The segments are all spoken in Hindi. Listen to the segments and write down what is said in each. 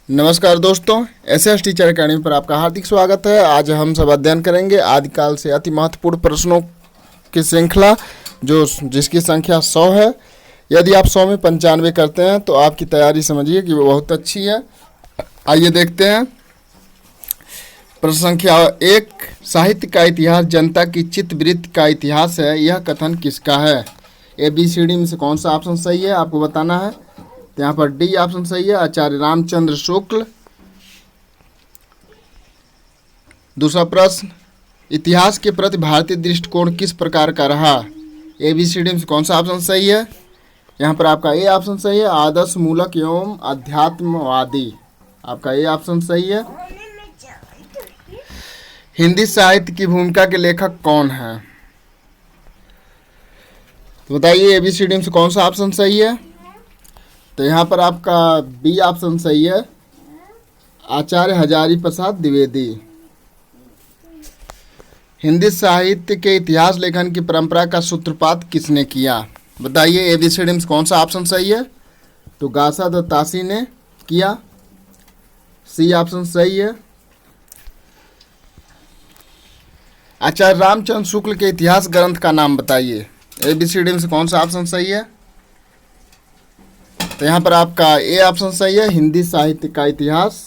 नमस्कार दोस्तों, एसएस टीचर अकेडमी पर आपका हार्दिक स्वागत है। आज हम सब अध्ययन करेंगे आदिकाल से अति महत्वपूर्ण प्रश्नों की श्रृंखला जिसकी संख्या 100 है। यदि आप 100 में 95 करते हैं तो आपकी तैयारी समझिए कि वो बहुत अच्छी है। आइए देखते हैं। प्रश्न संख्या 1, साहित्य का इतिहास जनता की चित्तवृत्ति का इतिहास है, यह कथन किसका है? ABCD में से कौन सा ऑप्शन सही है आपको बताना है। तो यहाँ पर डी ऑप्शन सही है, आचार्य रामचंद्र शुक्ल। दूसरा प्रश्न, इतिहास के प्रति भारतीय दृष्टिकोण किस प्रकार का रहा? ABCD में से कौन सा ऑप्शन सही है? यहाँ पर आपका ए ऑप्शन सही है, आदर्श मूलक एवं अध्यात्मवादी। आपका ए ऑप्शन सही है। हिंदी साहित्य की भूमिका के लेखक कौन है? तो बताइए ABCD में से कौन सा ऑप्शन सही है? तो यहाँ पर आपका बी ऑप्शन सही है, आचार्य हजारी प्रसाद द्विवेदी। हिंदी साहित्य के इतिहास लेखन की परंपरा का सूत्रपात किसने किया? बताइए ABCD में कौन सा ऑप्शन सही है? तो गासा द तासी ने किया। सी ऑप्शन सही है। आचार्य रामचंद्र शुक्ल के इतिहास ग्रंथ का नाम बताइए। ABCD में से कौन सा ऑप्शन सही है? तो यहाँ पर आपका ए ऑप्शन सही है, हिंदी साहित्य का इतिहास।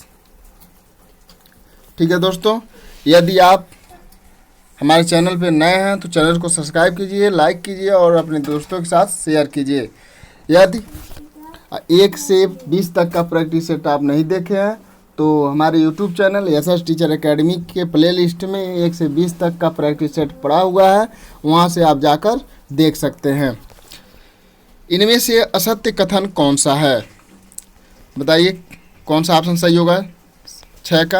ठीक है दोस्तों, यदि आप हमारे चैनल पर नए हैं तो चैनल को सब्सक्राइब कीजिए, लाइक कीजिए और अपने दोस्तों के साथ शेयर कीजिए। यदि 1 से 20 तक का प्रैक्टिस सेट आप नहीं देखे हैं तो हमारे YouTube channel SS teacher academy के प्ले लिस्ट में 1 से 20 तक का प्रैक्टिस सेट पड़ा हुआ है, वहाँ से आप जाकर देख सकते हैं। इनमें से असत्य कथन कौन सा है? बताइए कौन सा ऑप्शन सही होगा 6 का?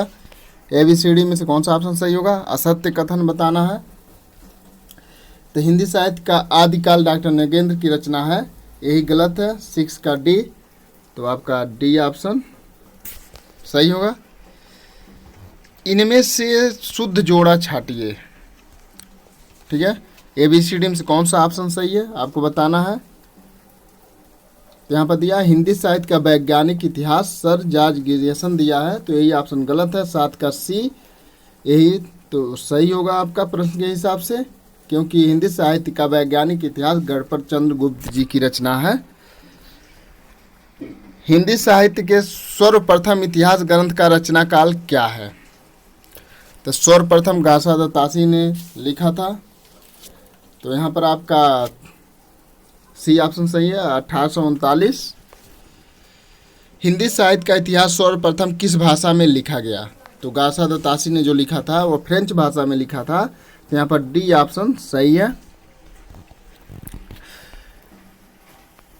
ABCD में से कौन सा ऑप्शन सही होगा? असत्य कथन बताना है। तो हिंदी साहित्य का आदिकाल डॉक्टर नगेंद्र की रचना है, यही गलत है। 6 का डी, तो आपका डी ऑप्शन सही होगा। इनमें से शुद्ध जोड़ा छाटिए। ठीक है, ABCD में से कौन सा ऑप्शन सही है आपको बताना है। यहाँ पर दिया हिंदी साहित्य का वैज्ञानिक इतिहास, सर जॉर्ज ग्रेगसन दिया है, तो यही ऑप्शन गलत है। 7 का सी, यही तो सही होगा आपका प्रश्न के हिसाब से, क्योंकि हिंदी साहित्य का वैज्ञानिक इतिहास गणपत चंद्र गुप्त जी की रचना है। हिंदी साहित्य के सर्वप्रथम इतिहास ग्रंथ का रचना काल क्या है? तो सर्वप्रथम गासा द तासी ने लिखा था, तो यहाँ पर आपका सी ऑप्शन सही है, 1839। हिंदी साहित्य का इतिहास सर्वप्रथम किस भाषा में लिखा गया? तो गासा द तासी ने जो लिखा था वो फ्रेंच भाषा में लिखा था, तो यहाँ पर डी ऑप्शन सही है।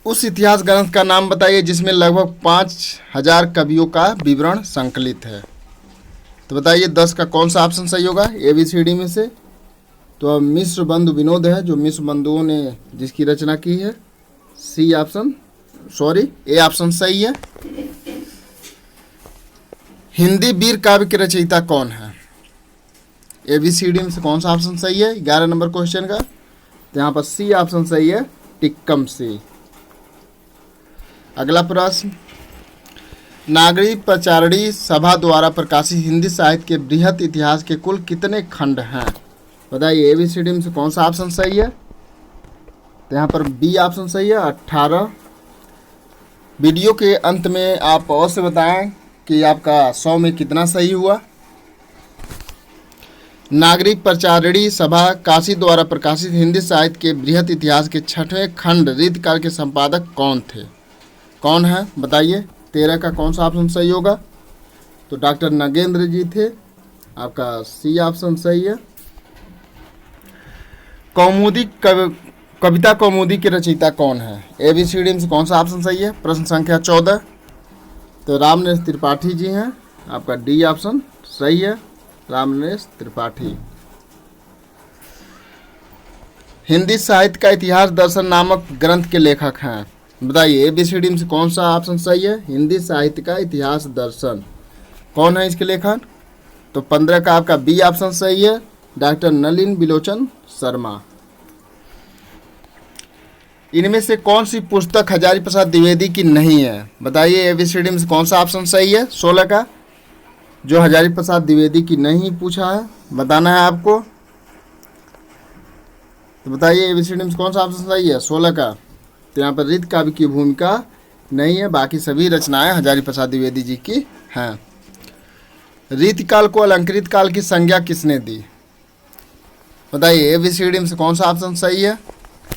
उस इतिहास ग्रंथ का नाम बताइए जिसमें लगभग 5000 कवियों का विवरण संकलित है। तो बताइए 10 का कौन सा ऑप्शन सही होगा ABCD में से? तो मिश्र बंधु विनोद है, जो मिश्र बंधुओं ने जिसकी रचना की है। सी ऑप्शन ए ऑप्शन सही है। हिंदी वीर काव्य के रचयिता कौन है? ABCD में से कौन सा ऑप्शन सही है 11 नंबर क्वेश्चन का? तो यहाँ पर सी ऑप्शन सही है, टिक्कम सी। अगला प्रश्न, नागरिक प्रचारणी सभा द्वारा प्रकाशित हिंदी साहित्य के बृहत इतिहास के कुल कितने खंड हैं? बताइए ABCD में से कौन सा ऑप्शन सही है? तो यहाँ पर बी ऑप्शन सही है, 18। वीडियो के अंत में आप अवश्य बताएं कि आपका 100 में कितना सही हुआ। नागरिक प्रचारणी सभा काशी द्वारा प्रकाशित हिंदी साहित्य के बृहत इतिहास के 6वें खंड रीतकाल के संपादक कौन थे? कौन है बताइए। 13 का कौन सा ऑप्शन सही होगा? तो डॉक्टर नगेंद्र जी थे, आपका सी ऑप्शन सही है। कौमुदी कविता कौमुदी के रचयिता कौन है? ABCD में से कौन सा ऑप्शन सही है? प्रश्न संख्या 14, तो रामनरेश त्रिपाठी जी हैं, आपका डी ऑप्शन सही है, रामनरेश त्रिपाठी। हिंदी साहित्य का इतिहास दर्शन नामक ग्रंथ के लेखक हैं। बताइए ABCD में से कौन सा ऑप्शन सही है? हिंदी साहित्य का इतिहास दर्शन कौन है इसके लेखक? तो 15 का आपका बी ऑप्शन सही है, डॉक्टर नलिन बिलोचन शर्मा। इनमें से कौन सी पुस्तक हजारी प्रसाद द्विवेदी की नहीं है? बताइए एबीसीडी में से कौन सा ऑप्शन सही है 16 का, जो हजारी प्रसाद द्विवेदी की नहीं पूछा है, बताना है आपको। तो बताइए एबीसीडी में से कौन सा ऑप्शन सही है 16 का। तो यहाँ पर रीत काव्य की भूमिका नहीं है, बाकी सभी रचनाएं हजारी प्रसाद द्विवेदी जी की हैं। रीतिकाल को अलंकृत काल की संज्ञा किसने दी? बताइए एबीसीडी में से कौन सा ऑप्शन सही है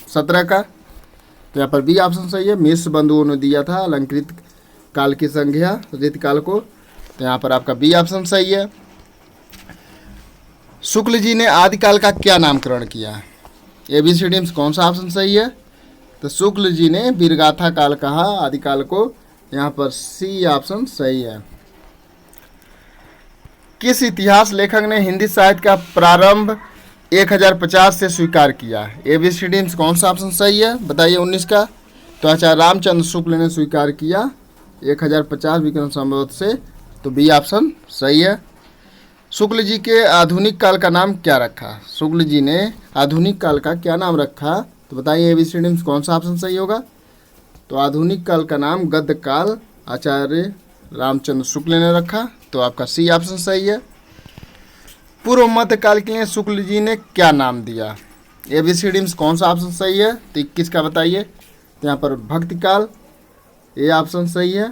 17 का। तो यहाँ पर बी ऑप्शन सही है, मिश्र बंधुओं ने दिया था अलंकृत काल की संज्ञा रीतिकाल को। तो यहाँ पर आपका बी ऑप्शन सही है। शुक्ल जी ने आदिकाल का क्या नामकरण किया? एबीसीडी में से कौन सा ऑप्शन सही है? तो शुक्ल जी ने वीरगाथा काल कहा आदिकाल को। यहाँ पर सी ऑप्शन सही है। किस इतिहास लेखक ने हिंदी साहित्य का प्रारंभ 1050 से स्वीकार किया? एबीसीडी में कौन सा ऑप्शन सही है? बताइए 19 का। तो आचार्य रामचंद्र शुक्ल ने स्वीकार किया 1050 विक्रम संवत से। तो बी ऑप्शन सही है। शुक्ल जी के आधुनिक काल का नाम क्या रखा? शुक्ल जी ने आधुनिक काल का क्या नाम रखा? तो बताइए एबीसीडी में कौन सा ऑप्शन सही होगा। तो आधुनिक काल का नाम गद्य काल आचार्य रामचंद्र शुक्ल ने रखा। तो आपका सी ऑप्शन सही है। पूर्व मध्य काल के लिए शुक्ल जी ने क्या नाम दिया? एबीसीडी में कौन सा ऑप्शन सही है? तो 21 का बताइए। तो यहाँ पर भक्ति काल, ये ऑप्शन सही है।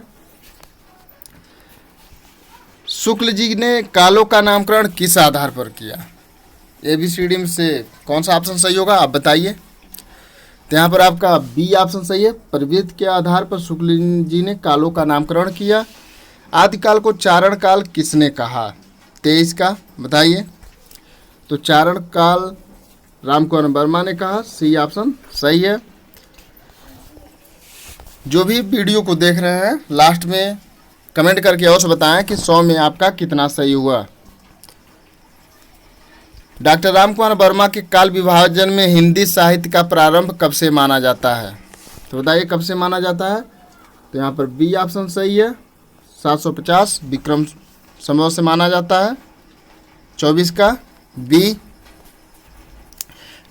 शुक्ल जी ने कालों का नामकरण किस आधार पर किया? एबीसीडी में से कौन सा ऑप्शन सही होगा, आप बताइए। तो यहाँ पर आपका बी ऑप्शन सही है। प्रवृत्ति के आधार पर शुक्ल जी ने कालों का नामकरण किया। आदिकाल को चारण काल किसने कहा? 23 का बताइए। तो चारण काल रामकुमार वर्मा ने कहा। सी ऑप्शन सही है। जो भी वीडियो को देख रहे हैं लास्ट में कमेंट करके अवश्य बताएं कि 100 में आपका कितना सही हुआ। डॉक्टर रामकुमार वर्मा के काल विभाजन में हिंदी साहित्य का प्रारंभ कब से माना जाता है? तो बताइए कब से माना जाता है। तो यहाँ पर बी ऑप्शन सही है। 750 विक्रम संवत से माना जाता है। 24 का बी।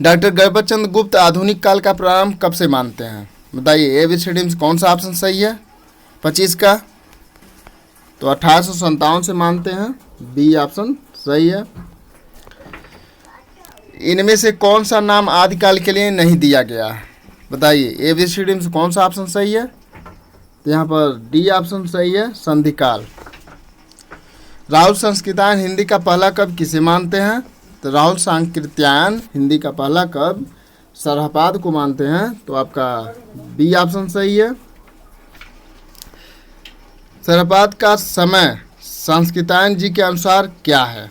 डॉक्टर गैबचंद गुप्त आधुनिक काल का प्रारंभ कब से मानते हैं? बताइए एबीसीडी में कौन सा ऑप्शन सही है 25 का। तो 1857 से मानते हैं। बी ऑप्शन सही है। इनमें से कौन सा नाम आदिकाल के लिए नहीं दिया गया? बताइए एबीसीडी में कौन सा ऑप्शन सही है। तो यहाँ पर डी ऑप्शन सही है, संधिकाल। राहुल संस्कृतायन हिंदी का पहला कवि किसे मानते हैं? तो राहुल सांकृत्यायन हिंदी का पहला कवि सरहपाद को मानते हैं। तो आपका बी ऑप्शन सही है। सरहपाद का समय संस्कृतायन जी के अनुसार क्या है?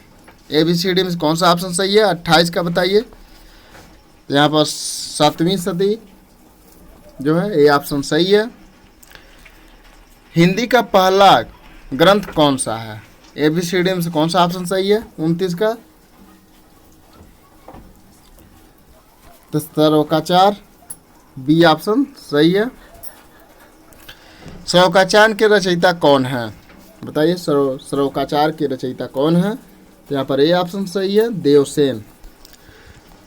एबीसीडी में कौन सा ऑप्शन सही है 28 का बताइए। तो यहाँ पर 7वीं सदी जो है ये ऑप्शन सही है। हिंदी का पहला ग्रंथ कौन सा है? एबीसीडी में कौन सा ऑप्शन सही है 29 का। तो श्लोकाचार, बी ऑप्शन सही है। श्लोकाचार के रचयिता कौन है? बताइए श्लोकाचार के रचयिता कौन है? तो यहाँ पर ए ऑप्शन सही है, देवसेन।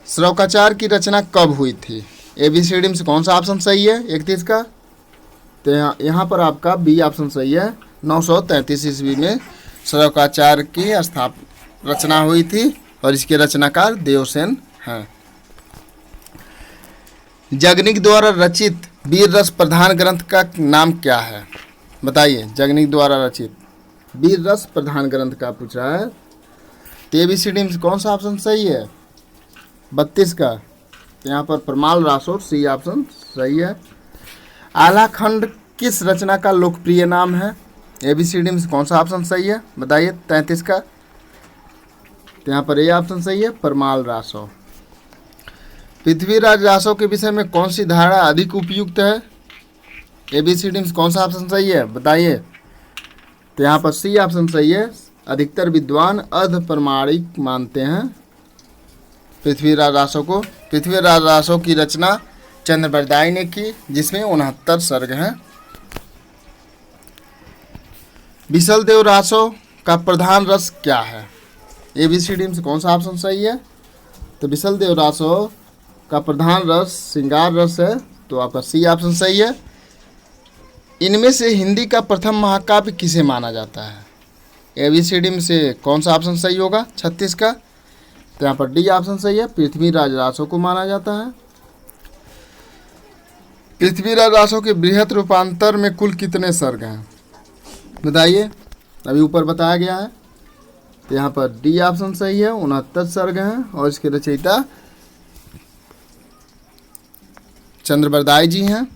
श्लोकाचार की रचना कब हुई थी? एबीसीडी में कौन सा ऑप्शन सही है 31 का। तो यहाँ पर आपका बी ऑप्शन सही है। 933 ईस्वी में श्लोकाचार की रचना हुई थी और इसके रचनाकार देवसेन हैं। जगनिक द्वारा रचित वीर रस प्रधान ग्रंथ का नाम क्या है? बताइए जगनिक द्वारा रचित वीर रस प्रधान ग्रंथ का पूछ रहा है। तो एबीसीडी में कौन सा ऑप्शन सही है 32 का। तो यहाँ पर परमाल रासो, सी ऑप्शन सही है। आला खंड किस रचना का लोकप्रिय नाम है? एबीसीडी में कौन सा ऑप्शन सही है बताइए 33 का। तो यहाँ पर ए ऑप्शन सही है, परमाल रासो। पृथ्वीराज रासो के विषय में कौन सी धारणा अधिक उपयुक्त है? एबीसीडी में कौन सा ऑप्शन सही है बताइए। तो यहाँ पर सी ऑप्शन सही है। अधिकतर विद्वान अर्ध प्रमाणिक मानते हैं पृथ्वीराज रासो को। पृथ्वीराज रासो की रचना चंद्रबरदाई ने की, जिसमें 69 सर्ग हैं। विशलदेव रासो का प्रधान रस क्या है? एबीसीडी में कौन सा ऑप्शन सही है? तो विशलदेव रासो का प्रधान रस श्रृंगार रस है। तो आपका सी ऑप्शन सही है। इनमें से हिंदी का प्रथम महाकाव्य किसे माना जाता है? ABCD में से कौन सा ऑप्शन सही होगा 36 का? तो यहाँ पर डी ऑप्शन सही है, पृथ्वीराज रासो को माना जाता है। पृथ्वीराज रासो के बृहत रूपांतर में कुल कितने सर्ग हैं? बताइए, अभी ऊपर बताया गया है। तो यहाँ पर डी ऑप्शन सही है, 69 सर्ग हैं और इसके रचयिता चंद्रबरदाई जी हैं।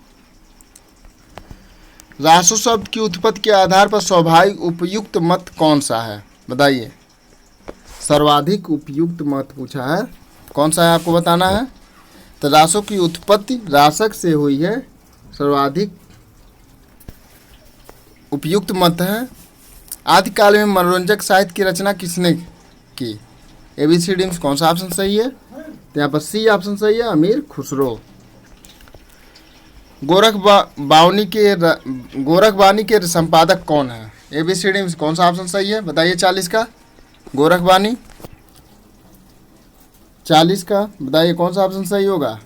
रासो शब्द की उत्पत्ति के आधार पर स्वाभाविक उपयुक्त मत कौन सा है? बताइए, सर्वाधिक उपयुक्त मत पूछा है, कौन सा है आपको बताना है। तो रासो की उत्पत्ति रासक से हुई है, सर्वाधिक उपयुक्त मत है। आदिकाल में मनोरंजक साहित्य की रचना किसने की? ABCD में कौन सा ऑप्शन सही है? तो यहाँ पर सी ऑप्शन सही है, अमीर खुसरो। गोरखबानी के संपादक कौन है? ABCD में कौन सा ऑप्शन सही है? बताइए 40 का। गोरखबानी 40 का बताइए कौन सा ऑप्शन सही होगा?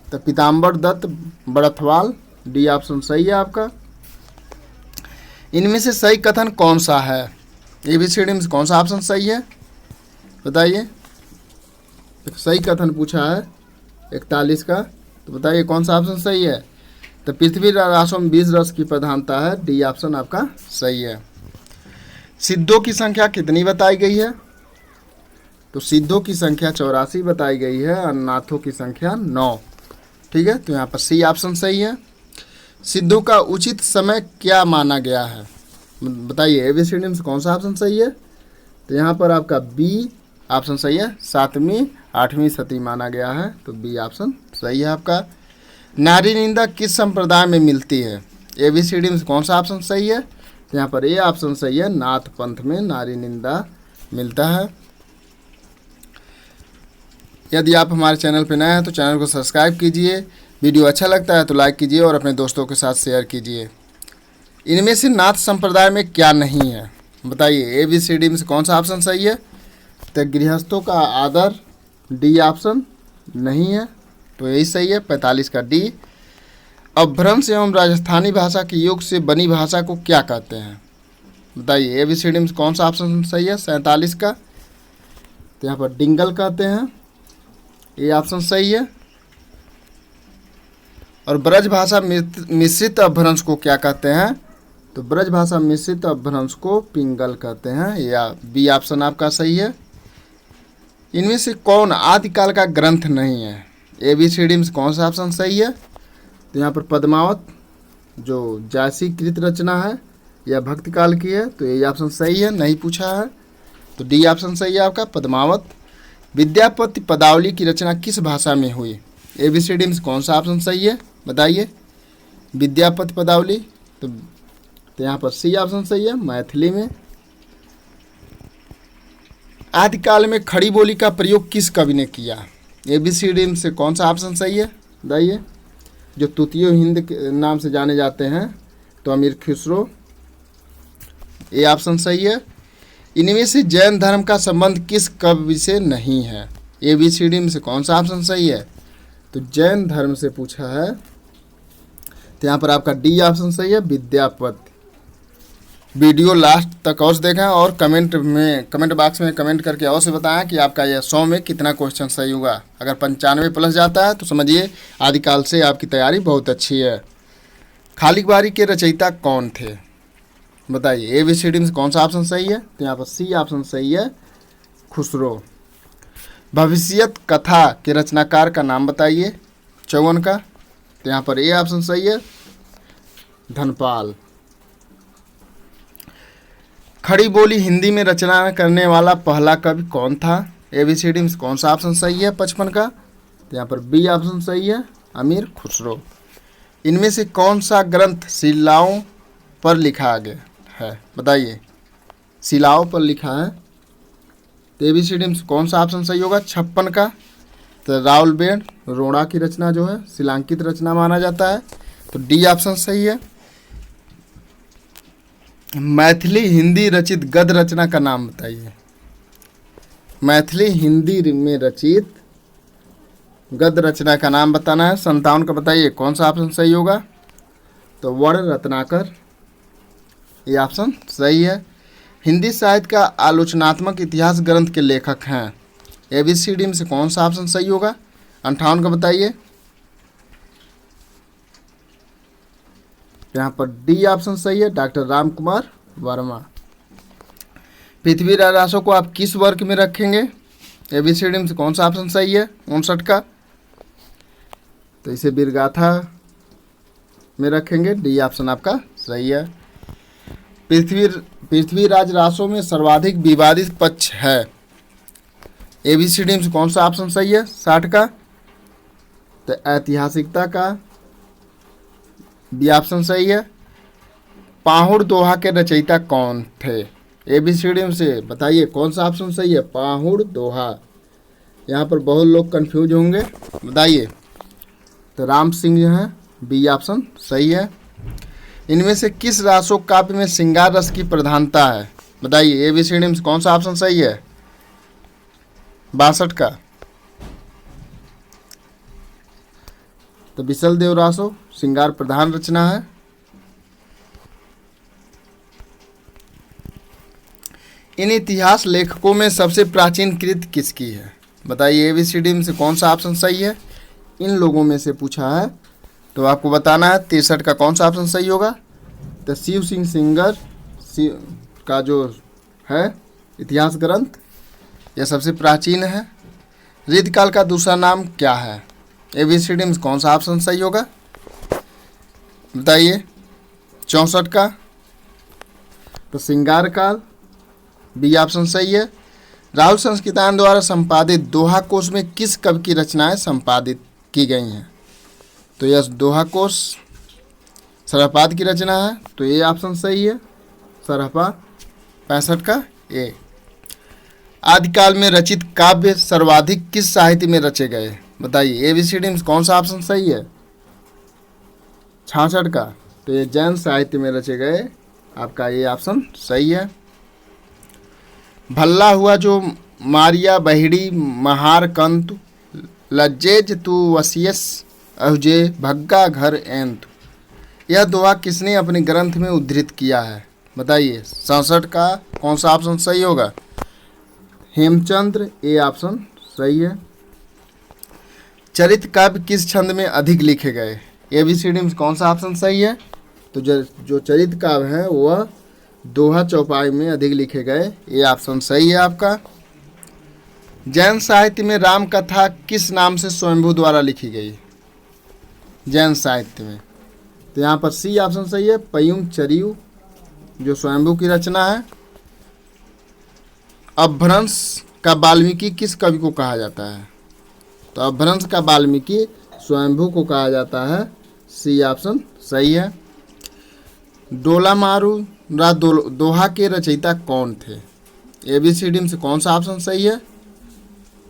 तो पीताम्बर दत्त बड़थवाल, डी ऑप्शन सही है आपका। इनमें से सही कथन कौन सा है? ABCD में कौन सा ऑप्शन सही है? बताइए, एक सही कथन पूछा है 41 का, तो बताइए कौन सा ऑप्शन सही है? तो पृथ्वीराज रासो में 20 रस की प्रधानता है, डी ऑप्शन आपका सही है। सिद्धों की संख्या कितनी बताई गई है? तो सिद्धों की संख्या 84 बताई गई है और नाथों की संख्या 9। ठीक है, तो यहाँ पर सी ऑप्शन सही है। सिद्धों का उचित समय क्या माना गया है? बताइए, ABCD में कौन सा ऑप्शन सही है? तो यहाँ पर आपका बी ऑप्शन सही है, 7वीं 8वीं सती माना गया है, तो बी ऑप्शन सही है आपका। नारी निंदा किस संप्रदाय में मिलती है? ABCD में कौन सा ऑप्शन सही है? तो यहाँ पर ए ऑप्शन सही है, नाथ पंथ में नारी निंदा मिलता है। यदि आप हमारे चैनल पर नए हैं तो चैनल को सब्सक्राइब कीजिए, वीडियो अच्छा लगता है तो लाइक कीजिए और अपने दोस्तों के साथ शेयर कीजिए। इनमें से नाथ संप्रदाय में क्या नहीं है? बताइए, ABCD में से कौन सा ऑप्शन सही है? तो गृहस्थों का आदर, डी ऑप्शन नहीं है, तो यही सही है, 45 का डी। अपभ्रंश एवं राजस्थानी भाषा के योग से बनी भाषा को क्या कहते हैं? बताइए, ABCD में कौन सा ऑप्शन सही है? 47 का, तो यहाँ पर डिंगल कहते हैं, ये ऑप्शन सही है। और ब्रज भाषा मिश्रित अपभ्रंश को क्या कहते हैं? तो ब्रज भाषा मिश्रित अपभ्रंश को पिंगल कहते हैं, या बी ऑप्शन आपका सही है। इनमें से कौन आदिकाल का ग्रंथ नहीं है? ABCD में कौन सा ऑप्शन सही है? तो यहाँ पर पद्मावत जो जायसीकृत रचना है या भक्ति काल की है, तो ये ऑप्शन सही है, नहीं पूछा है, तो डी ऑप्शन सही है आपका, पद्मावत। विद्यापति पदावली की रचना किस भाषा में हुई? ABCD में कौन सा ऑप्शन सही है? बताइए, विद्यापति पदावली, तो यहाँ पर सी ऑप्शन सही है, मैथिली में। आदिकाल में खड़ी बोली का प्रयोग किस कवि ने किया? ABCD में से कौन सा ऑप्शन सही है? बताइए, जो तूतियो हिंद के नाम से जाने जाते हैं, तो अमीर खुसरो, ये ऑप्शन सही है। इनमें से जैन धर्म का संबंध किस कवि से नहीं है? ABCD में से कौन सा ऑप्शन सही है? तो जैन धर्म से पूछा है, तो यहाँ पर आपका डी ऑप्शन सही है, विद्यापति। वीडियो लास्ट तक और देखें और कमेंट बॉक्स में कमेंट करके और से बताएं कि आपका यह 100 में कितना क्वेश्चन सही होगा। अगर 95 प्लस जाता है तो समझिए आदिकाल से आपकी तैयारी बहुत अच्छी है। खालिक बारी के रचयिता कौन थे? बताइए, ABCD में कौन सा ऑप्शन सही है? तो यहाँ पर सी ऑप्शन सही है, खुसरो। भविष्यत कथा के रचनाकार का नाम बताइए 54 का, तो यहाँ पर ए ऑप्शन सही है, धनपाल। खड़ी बोली हिंदी में रचना करने वाला पहला कवि कौन था? ABCD में कौन सा ऑप्शन सही है 55 का, तो यहाँ पर बी ऑप्शन सही है, अमीर खुसरो। इनमें से कौन सा ग्रंथ शिलाओं पर लिखा गया है? बताइए, शिलाओं पर लिखा है, तो ABCD में कौन सा ऑप्शन सही होगा 56 का, तो रावलबेन रोड़ा की रचना जो है शिलांकित रचना माना जाता है, तो डी ऑप्शन सही है। मैथिली हिंदी रचित गद्य रचना का नाम बताइए। मैथिली हिंदी में रचित गद्य रचना का नाम बताना है। 57 का बताइए कौन सा ऑप्शन सही होगा। तो वर्ण रत्नाकर, ये ऑप्शन सही है। हिंदी साहित्य का आलोचनात्मक इतिहास ग्रंथ के लेखक हैं। ABCD में से कौन सा ऑप्शन सही होगा। 58 का बताइए। यहाँ पर डी ऑप्शन सही है, डॉक्टर राम कुमार वर्मा। पृथ्वीराज रासो को आप किस वर्ग में रखेंगे। ABCD में से कौन सा ऑप्शन सही है। 59 का, तो इसे वीरगाथा में रखेंगे। डी ऑप्शन आपका सही है। पृथ्वीराज रासो में सर्वाधिक विवादित पक्ष है। ABCD में से कौन सा ऑप्शन सही है। 60 का, तो ऐतिहासिकता का बी ऑप्शन सही है। पाहुड़ दोहा के रचयिता कौन थे। ABCD में से बताइए कौन सा ऑप्शन सही है। पाहुड़ दोहा, यहाँ पर बहुत लोग कंफ्यूज होंगे, बताइए। तो राम सिंह जो हैं, बी ऑप्शन सही है। इनमें से किस रासो काव्य में श्रृंगार रस की प्रधानता है, बताइए। ABCD में से कौन सा ऑप्शन सही है। 62 का, तो विसल देव रासो श्रृंगार प्रधान रचना है। इन इतिहास लेखकों में सबसे प्राचीन कृति किसकी है, बताइए। ABCD में से कौन सा ऑप्शन सही है। इन लोगों में से पूछा है, तो आपको बताना है। 63 का कौन सा ऑप्शन सही होगा। तो शिव सिंह सिंगर का जो है इतिहास ग्रंथ, यह सबसे प्राचीन है। ऋतकाल का दूसरा नाम क्या है। ABCD में कौन सा ऑप्शन सही होगा, बताइए। 64 का, तो श्रृंगार काल, बी ऑप्शन सही है। राहुल संस्कृतान द्वारा संपादित दोहा कोश में किस कवि की रचनाएं संपादित की गई हैं। तो यह दोहा कोश सरहपाद की रचना है, तो ये ऑप्शन सही है, सरहपा। 65 का ए। आदिकाल में रचित काव्य सर्वाधिक किस साहित्य में रचे गए, बताइए। ABCD में कौन सा ऑप्शन सही है। 66 का, तो ये जैन साहित्य में रचे गए, आपका ये ऑप्शन सही है। भल्ला हुआ जो मारिया बहिड़ी महार कंतु लज्जेज तू वसियस अहुजे भग्गा घर एंतु, यह दोहा किसने अपने ग्रंथ में उद्धृत किया है, बताइए। 67 का कौन सा ऑप्शन सही होगा। हेमचंद्र, ए ऑप्शन सही है। चरित्र काव्य किस छंद में अधिक लिखे गए। ABCD में कौन सा ऑप्शन सही है। तो जो चरित्र काव्य है वह दोहा चौपाई में अधिक लिखे गए, ये ऑप्शन सही है आपका। जैन साहित्य में राम कथा किस नाम से स्वयंभू द्वारा लिखी गई, जैन साहित्य में। तो यहाँ पर सी ऑप्शन सही है, पयुम चरियु जो स्वयंभू की रचना है। अपभ्रंश का वाल्मीकि किस कवि को कहा जाता है। तो अपभ्रंश का वाल्मीकि स्वयंभू को कहा जाता है, सी ऑप्शन सही है। डोला मारू रा दोहा के रचयिता कौन थे। ABCD में से कौन सा ऑप्शन सही है।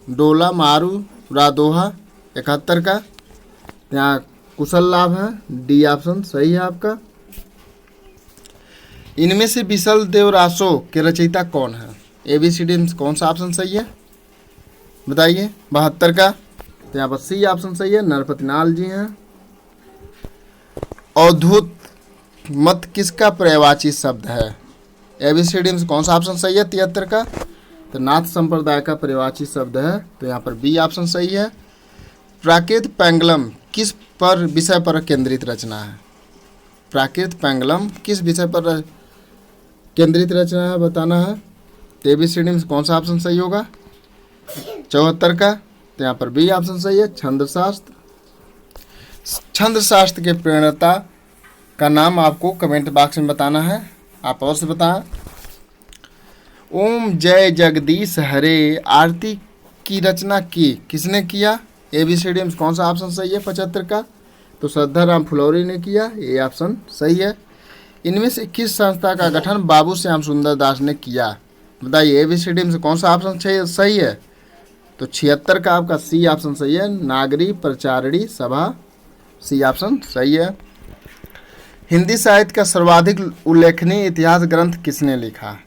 डोला मारू रा दोहा 71 का, यहाँ कुशल लाभ है, डी ऑप्शन सही है आपका। इनमें से विसल देव रासो के रचयिता कौन है। ABCD में से कौन सा ऑप्शन सही है, बताइए। 72 का, तो यहाँ पर सी ऑप्शन सही है, नरपतिनाल जी हैं। अवधूत मत किसका पर्यायवाची शब्द है। ABCD में से कौन सा ऑप्शन सही है। 73 का, तो नाथ संप्रदाय का पर्यायवाची शब्द है, तो यहाँ पर बी ऑप्शन सही है। प्राकृत पैंगलम किस पर विषय पर केंद्रित रचना है। प्राकृत पैंगलम किस विषय पर केंद्रित रचना है, बताना है। तो ABCD में से कौन सा ऑप्शन सही होगा। 74 का, तो यहाँ पर बी ऑप्शन सही है, छंदशास्त्र। छंदशास्त्र के प्रणेता का नाम आपको कमेंट बॉक्स में बताना है। आप और से बताएं। ओम जय जगदीश हरे आरती की रचना की किसने किया। ABCD में कौन सा ऑप्शन सही है। 75 का, तो श्रद्धा राम फुलौरी ने किया, ये ऑप्शन सही है। इनमें से किस संस्था का गठन बाबू श्याम सुंदर दास ने किया, बताइए। ABCD में से कौन सा ऑप्शन सही है। तो 76 का आपका सी ऑप्शन सही है, नागरी प्रचारणी सभा, सी ऑप्शन सही है। हिंदी साहित्य का सर्वाधिक उल्लेखनीय इतिहास ग्रंथ किसने लिखा।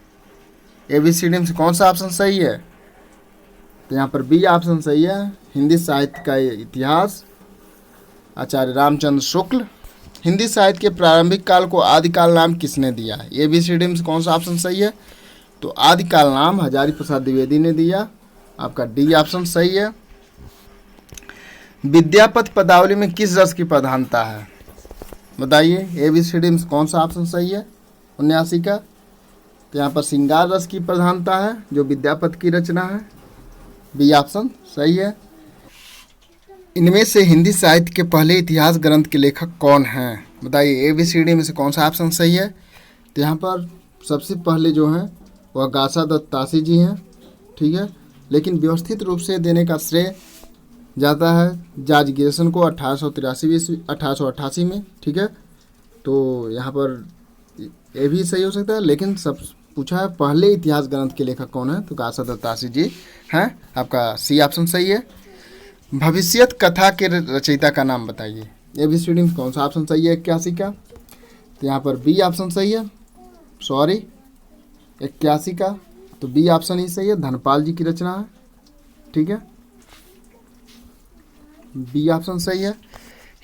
ABCD में से कौन सा ऑप्शन सही है। तो यहाँ पर बी ऑप्शन सही है। हिंदी साहित्य का इतिहास, आचार्य रामचंद्र शुक्ल। हिंदी साहित्य के प्रारंभिक काल को आदिकाल नाम किसने दिया? ABCD में से कौन सा ऑप्शन सही है? तो आदिकाल नाम हजारी प्रसाद द्विवेदी ने दिया। आपका डी ऑप्शन सही है। विद्यापति पदावली में किस रस की प्रधानता है? बताइए, ABCD में से कौन सा ऑप्शन सही है 79 का? तो यहाँ पर श्रृंगार रस की प्रधानता है, जो विद्यापति की रचना है। बी ऑप्शन सही है। इनमें से हिंदी साहित्य के पहले इतिहास ग्रंथ के लेखक कौन हैं? बताइए, ABCD में से कौन सा ऑप्शन सही है? तो यहाँ पर सबसे पहले जो हैं वह गासा दत्त तासी जी हैं, ठीक है। लेकिन व्यवस्थित रूप से देने का श्रेय जाता है जॉर्ज गिरिसन को 1888 में, ठीक है। तो यहाँ पर ये भी सही हो सकता है, लेकिन सब पूछा है पहले इतिहास ग्रंथ के लेखक कौन है, तो गासा दत्त तासी जी हैं। आपका सी ऑप्शन सही है। भविष्यत कथा के रचयिता का नाम बताइए। ABCD में कौन सा ऑप्शन सही है 81 का? तो यहाँ पर बी ऑप्शन सही है। सॉरी, 81 का, तो बी ऑप्शन ही सही है। धनपाल जी की रचना है, ठीक है। बी ऑप्शन सही है।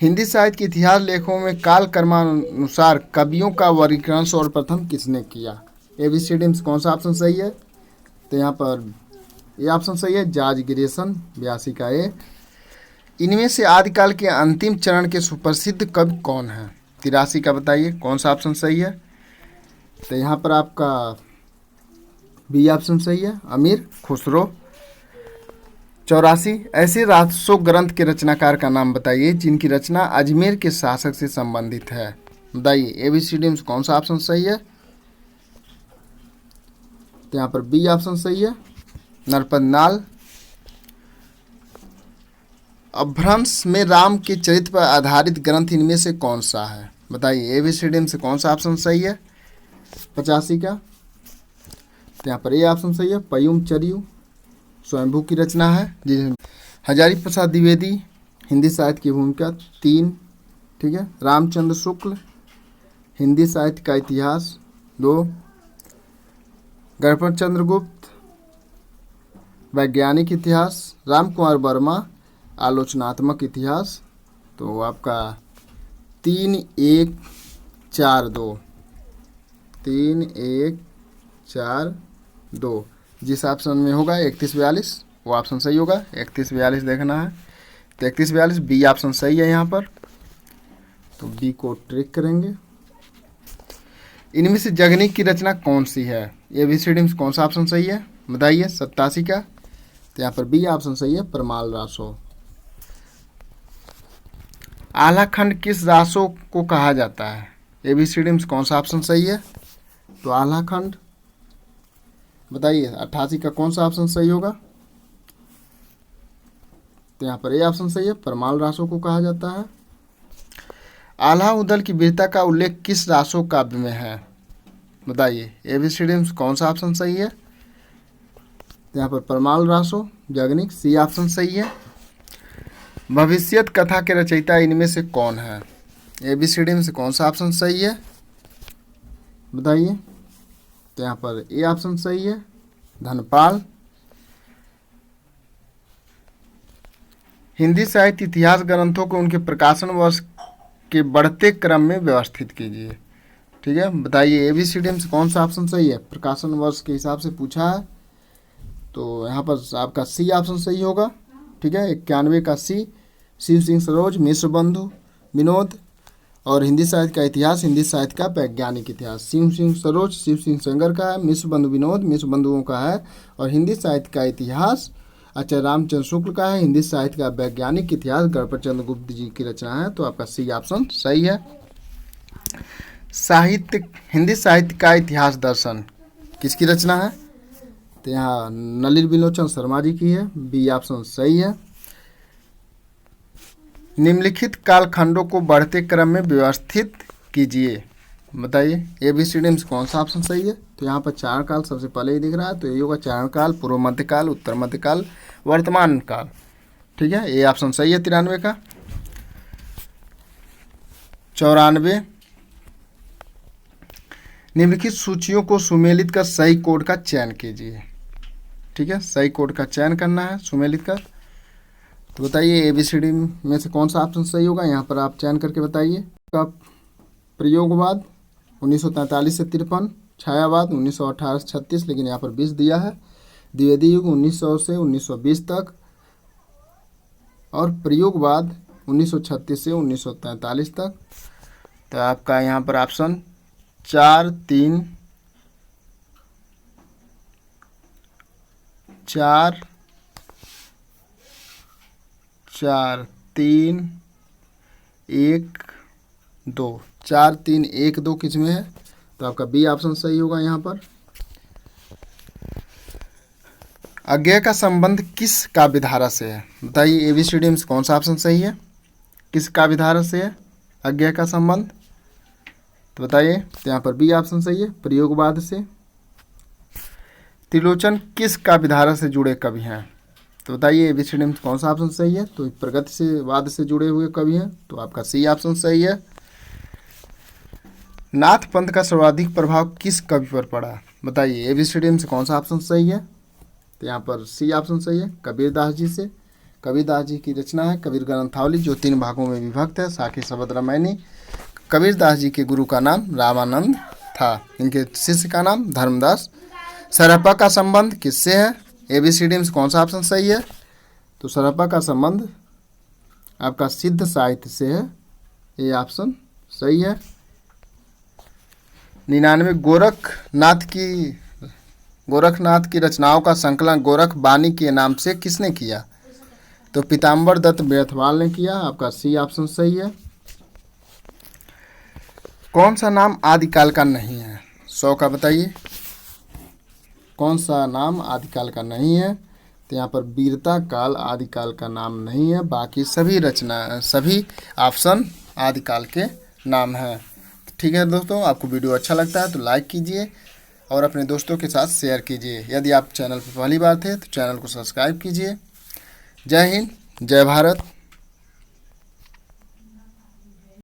हिंदी साहित्य के इतिहास लेखों में काल क्रमानुसार कवियों का वर्गीकरण सर्वप्रथम किसने किया? ABCD में कौन सा ऑप्शन सही है? तो यहाँ पर ये ऑप्शन सही है, जॉर्ज गिरिसन 82 का ए। इनमें से आदिकाल के अंतिम चरण के सुप्रसिद्ध कवि कौन हैं? 83 का, बताइए कौन सा ऑप्शन सही है? तो यहाँ पर आपका बी ऑप्शन सही है, अमीर खुसरो। 84, ऐसे राजसो ग्रंथ के रचनाकार का नाम बताइए जिनकी रचना अजमेर के शासक से संबंधित है। बताइए, ABCD में कौन सा ऑप्शन सही है? तो यहाँ पर बी ऑप्शन सही है, नरपत नाल। अपभ्रंश में राम के चरित्र पर आधारित ग्रंथ इनमें से कौन सा है? बताइए, ABCD में से कौन सा ऑप्शन सही है 85 का? तो यहाँ पर ए ऑप्शन सही है, पयुम चरियु स्वयंभू की रचना है जी। हजारी प्रसाद द्विवेदी हिंदी साहित्य की भूमिका 3, ठीक है। रामचंद्र शुक्ल हिंदी साहित्य का इतिहास 2। गणपत चंद्र गुप्त वैज्ञानिक इतिहास। राम कुमार वर्मा आलोचनात्मक इतिहास। तो आपका 3, 1, 4, 2, 3, 1, 4, 2 जिस ऑप्शन में होगा 31-42 वो ऑप्शन सही होगा। 31-42 देखना है, तो 31-42 बी ऑप्शन सही है यहाँ पर, तो बी को ट्रिक करेंगे। इनमें से जगनीक की रचना कौन सी है? ABCD में कौन सा ऑप्शन सही है? बताइए, 87 का। तो यहाँ पर बी ऑप्शन सही है, परमाल रासो। आल्हा खंड किस रासो को कहा जाता है? ABCD में कौन सा ऑप्शन सही है? तो आल्हा खंड, बताइए 88 का कौन सा ऑप्शन सही होगा? तो यहाँ पर ए ऑप्शन सही है, परमाल रासो को कहा जाता है। आल्हा उदल की वीरता का उल्लेख किस रासो काव्य में है? बताइए, ABCD में कौन सा ऑप्शन सही है? तो यहाँ पर परमाल रासो जगनिक, सी ऑप्शन सही है। भविष्यत कथा के रचयिता इनमें से कौन है? ABCD में से कौन सा ऑप्शन सही है? बताइए। तो यहाँ पर ए ऑप्शन सही है, धनपाल। हिंदी साहित्य इतिहास ग्रंथों को उनके प्रकाशन वर्ष के बढ़ते क्रम में व्यवस्थित कीजिए। ठीक है, बताइए ABCD में से कौन सा ऑप्शन सही है? प्रकाशन वर्ष के हिसाब से पूछा है, तो यहाँ पर आपका सी ऑप्शन सही होगा। ठीक है, 91 का सी, शिव सिंह सरोज, मिश्र बंधु विनोद। और हिंदी साहित्य का इतिहास, हिंदी साहित्य का वैज्ञानिक इतिहास, शिव सिंह सरोज शिव सिंह सेंगर का है, मिश्र बंधु विनोद मिश्र बंधुओं का है। और हिंदी साहित्य का इतिहास आचार्य रामचंद्र शुक्ल का है। हिंदी साहित्य का वैज्ञानिक इतिहास गणपत चंद्र गुप्त जी की रचना है, तो आपका सी ऑप्शन सही है। साहित्य, हिंदी साहित्य का इतिहास दर्शन किसकी रचना है? तो यहाँ नलिन विलोचन शर्मा जी की है, बी ऑप्शन सही है। निम्नलिखित कालखंडों को बढ़ते क्रम में व्यवस्थित कीजिए। बताइए ABCD में कौन सा ऑप्शन सही है? तो यहाँ पर चारण काल सबसे पहले ही दिख रहा है, तो ये होगा चारण काल, पूर्व मध्यकाल, उत्तर मध्यकाल, वर्तमान काल। ठीक है, ये ऑप्शन सही है 93 का। 94, निम्नलिखित सूचियों को सुमेलित कर सही कोड का चयन कीजिए। ठीक है, सही कोड का चयन करना है सुमेलित कर। तो बताइए ABCD में से कौन सा ऑप्शन सही होगा, यहाँ पर आप चयन करके बताइए। का प्रयोगवाद 1943 से 53, छायावाद 1918 से 36, लेकिन यहाँ पर 20 दिया है। द्विवेदी युग 1900 से 1920 तक, और प्रयोगवाद 1936 से 1943 तक। तो आपका यहाँ पर ऑप्शन 4 3 4 4 3 1 2 4 3 1 2 किस में है, तो आपका बी ऑप्शन सही होगा। यहाँ पर अज्ञेय का संबंध किस काव्य धारा से है, बताइए ABCD में से कौन सा ऑप्शन सही है, किस काव्य धारा से है अज्ञेय का संबंध, तो बताइए। तो यहाँ पर बी ऑप्शन सही है, प्रयोगवाद से। त्रिलोचन किस काव्य धारा से जुड़े कवि हैं, तो बताइए ABCD में कौन सा ऑप्शन सही है, तो प्रगतिवाद से जुड़े हुए कवि हैं, तो आपका सी ऑप्शन सही है। नाथ पंथ का सर्वाधिक प्रभाव किस कवि पर पड़ा, बताइए ABCD में से कौन सा ऑप्शन सही है, तो यहाँ पर सी ऑप्शन सही है, कबीरदास जी से। कबीरदास जी की रचना है कबीर ग्रंथावली, जो 3 भागों में विभक्त है, साखी शबद रामायणी। कबीरदास जी के गुरु का नाम रामानंद था, इनके शिष्य का नाम धर्मदास। सरहप्पा का संबंध किससे है, ABCD में से कौन सा ऑप्शन सही है, तो सरहप्पा का संबंध आपका सिद्ध साहित्य से है, ये ऑप्शन सही है। 99 गोरखनाथ की रचनाओं का संकलन गोरख बानी के नाम से किसने किया, तो पीताम्बर दत्त बेर्थवाल ने किया, आपका सी ऑप्शन सही है। कौन सा नाम आदिकाल का नहीं है, 100 का बताइए, कौन सा नाम आदिकाल का नहीं है, तो यहाँ पर वीरता काल आदिकाल का नाम नहीं है, बाकी सभी ऑप्शन आदिकाल के नाम हैं। ठीक है दोस्तों, आपको वीडियो अच्छा लगता है तो लाइक कीजिए और अपने दोस्तों के साथ शेयर कीजिए। यदि आप चैनल पर पहली बार थे तो चैनल को सब्सक्राइब कीजिए। जय हिंद, जय भारत।